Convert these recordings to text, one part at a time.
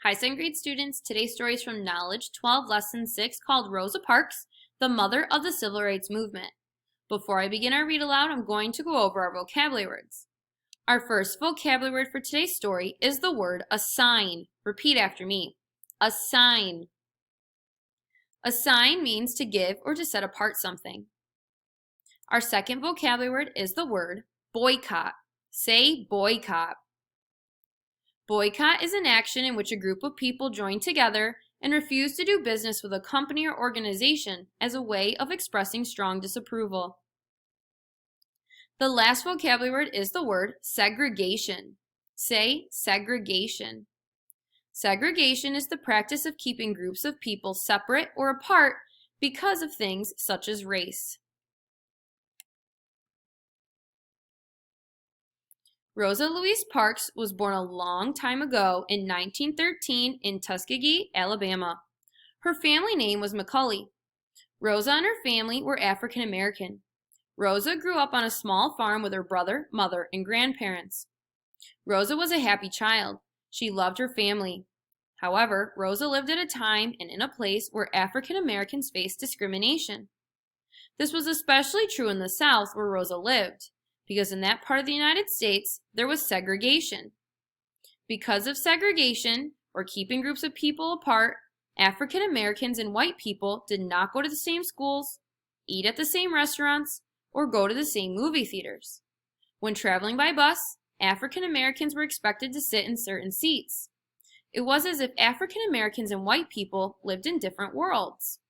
Hi, 2nd grade students. Today's story is from Knowledge 12, Lesson 6, called Rosa Parks, the Mother of the Civil Rights Movement. Before I begin our read aloud, I'm going to go over our vocabulary words. Our first vocabulary word for today's story is the word assign. Repeat after me. Assign. Assign means to give or to set apart something. Our second vocabulary word is the word boycott. Say boycott. Boycott is an action in which a group of people join together and refuse to do business with a company or organization as a way of expressing strong disapproval. The last vocabulary word is the word segregation. Say segregation. Segregation is the practice of keeping groups of people separate or apart because of things such as race. Rosa Louise Parks was born a long time ago in 1913 in Tuskegee, Alabama. Her family name was McCulley. Rosa and her family were African American. Rosa grew up on a small farm with her brother, mother, and grandparents. Rosa was a happy child. She loved her family. However, Rosa lived at a time and in a place where African Americans faced discrimination. This was especially true in the South where Rosa lived, because in that part of the United States, there was segregation. Because of segregation, or keeping groups of people apart, African Americans and white people did not go to the same schools, eat at the same restaurants, or go to the same movie theaters. When traveling by bus, African Americans were expected to sit in certain seats. It was as if African Americans and white people lived in different worlds.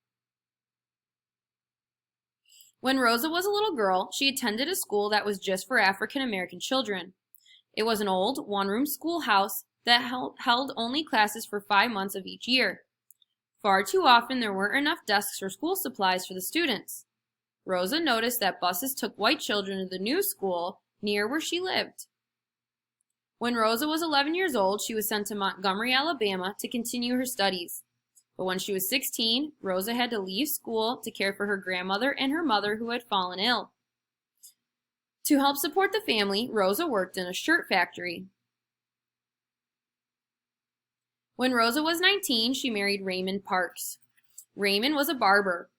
When Rosa was a little girl, she attended a school that was just for African American children. It was an old, one-room schoolhouse that held only classes for 5 months of each year. Far too often, there weren't enough desks or school supplies for the students. Rosa noticed that buses took white children to the new school near where she lived. When Rosa was 11 years old, she was sent to Montgomery, Alabama to continue her studies. But when she was 16, Rosa had to leave school to care for her grandmother and her mother who had fallen ill. To help support the family, Rosa worked in a shirt factory. When Rosa was 19, she married Raymond Parks. Raymond was a barber.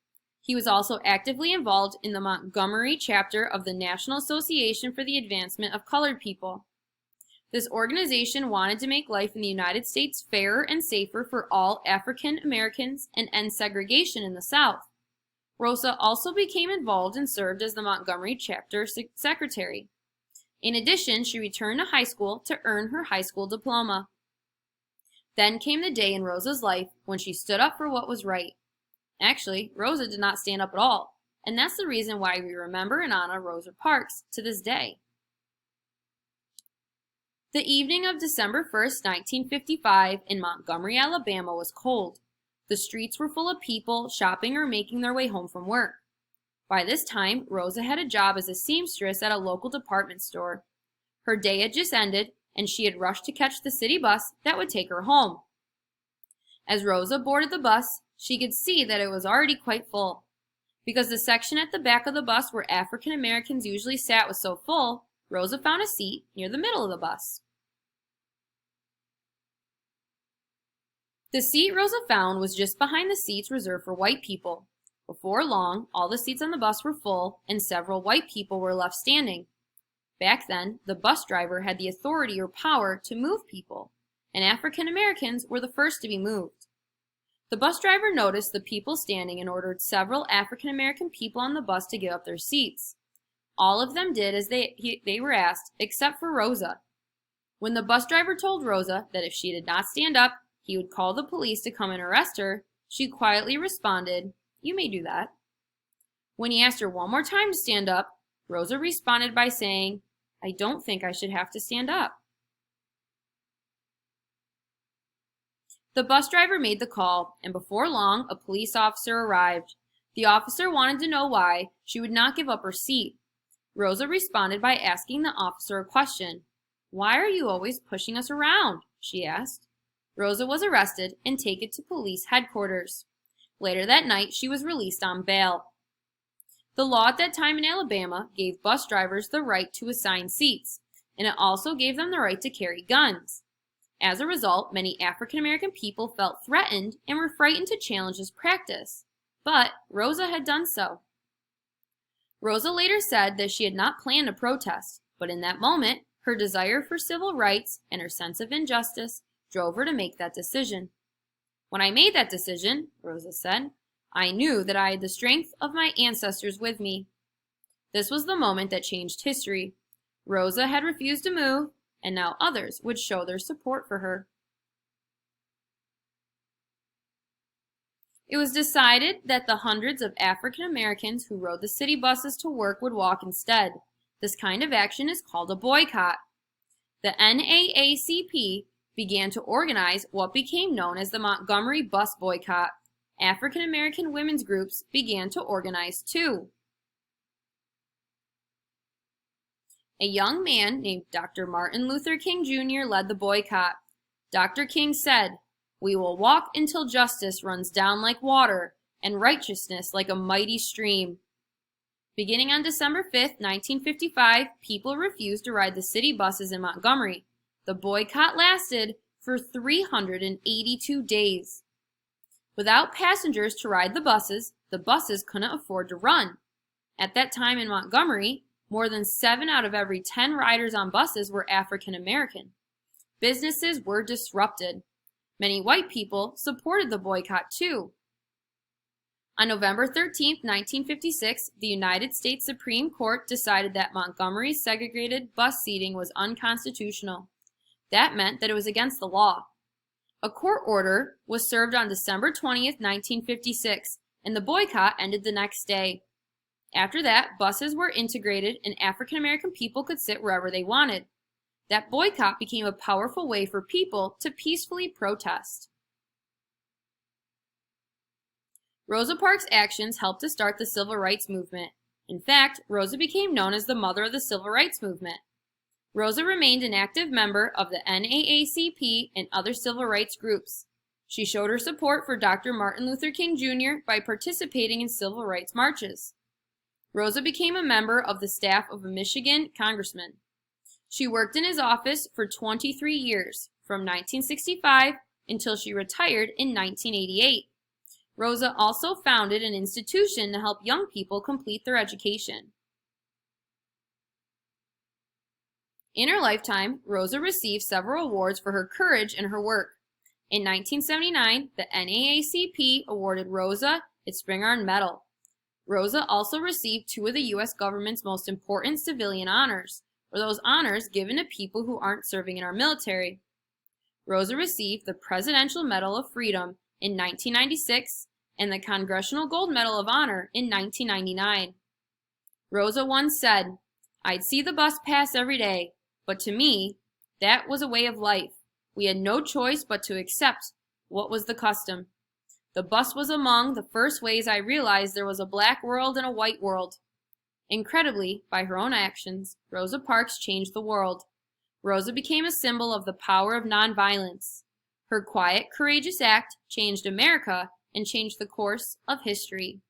He was also actively involved in the Montgomery chapter of the National Association for the Advancement of Colored People. This organization wanted to make life in the United States fairer and safer for all African Americans and end segregation in the South. Rosa also became involved and served as the Montgomery chapter secretary. In addition, she returned to high school to earn her high school diploma. Then came the day in Rosa's life when she stood up for what was right. Actually, Rosa did not stand up at all, and that's the reason why we remember and honor Rosa Parks to this day. The evening of December 1st, 1955, in Montgomery, Alabama was cold. The streets were full of people shopping or making their way home from work. By this time, Rosa had a job as a seamstress at a local department store. Her day had just ended, and she had rushed to catch the city bus that would take her home. As Rosa boarded the bus, she could see that it was already quite full. Because the section at the back of the bus where African Americans usually sat was so full, Rosa found a seat near the middle of the bus. The seat Rosa found was just behind the seats reserved for white people. Before long, all the seats on the bus were full, and several white people were left standing. Back then, the bus driver had the authority or power to move people, and African Americans were the first to be moved. The bus driver noticed the people standing and ordered several African American people on the bus to give up their seats. All of them did as they were asked, except for Rosa. When the bus driver told Rosa that if she did not stand up, he would call the police to come and arrest her, she quietly responded, "You may do that." When he asked her one more time to stand up, Rosa responded by saying, "I don't think I should have to stand up." The bus driver made the call, and before long, a police officer arrived. The officer wanted to know why she would not give up her seat. Rosa responded by asking the officer a question. "Why are you always pushing us around?" she asked. Rosa was arrested and taken to police headquarters. Later that night, she was released on bail. The law at that time in Alabama gave bus drivers the right to assign seats, and it also gave them the right to carry guns. As a result, many African American people felt threatened and were frightened to challenge this practice. But Rosa had done so. Rosa later said that she had not planned a protest, but in that moment, her desire for civil rights and her sense of injustice drove her to make that decision. When I made that decision, Rosa said, I knew that I had the strength of my ancestors with me. This was the moment that changed history. Rosa had refused to move, and now others would show their support for her. It was decided that the hundreds of African Americans who rode the city buses to work would walk instead. This kind of action is called a boycott. The NAACP began to organize what became known as the Montgomery Bus Boycott. African American women's groups began to organize too. A young man named Dr. Martin Luther King Jr. led the boycott. Dr. King said, "We will walk until justice runs down like water and righteousness like a mighty stream." Beginning on December 5, 1955, people refused to ride the city buses in Montgomery. The boycott lasted for 382 days. Without passengers to ride the buses couldn't afford to run. At that time in Montgomery, more than 7 out of every 10 riders on buses were African American. Businesses were disrupted. Many white people supported the boycott too. On November 13, 1956, the United States Supreme Court decided that Montgomery's segregated bus seating was unconstitutional. That meant that it was against the law. A court order was served on December 20, 1956, and the boycott ended the next day. After that, buses were integrated and African American people could sit wherever they wanted. That boycott became a powerful way for people to peacefully protest. Rosa Parks' actions helped to start the civil rights movement. In fact, Rosa became known as the mother of the civil rights movement. Rosa remained an active member of the NAACP and other civil rights groups. She showed her support for Dr. Martin Luther King Jr. by participating in civil rights marches. Rosa became a member of the staff of a Michigan congressman. She worked in his office for 23 years, from 1965 until she retired in 1988. Rosa also founded an institution to help young people complete their education. In her lifetime, Rosa received several awards for her courage and her work. In 1979, the NAACP awarded Rosa its Spingarn Medal. Rosa also received 2 of the U.S. government's most important civilian honors, or those honors given to people who aren't serving in our military. Rosa received the Presidential Medal of Freedom in 1996 and the Congressional Gold Medal of Honor in 1999. Rosa once said, "I'd see the bus pass every day, but to me, that was a way of life. We had no choice but to accept what was the custom. The bus was among the first ways I realized there was a black world and a white world." Incredibly, by her own actions, Rosa Parks changed the world. Rosa became a symbol of the power of nonviolence. Her quiet, courageous act changed America and changed the course of history.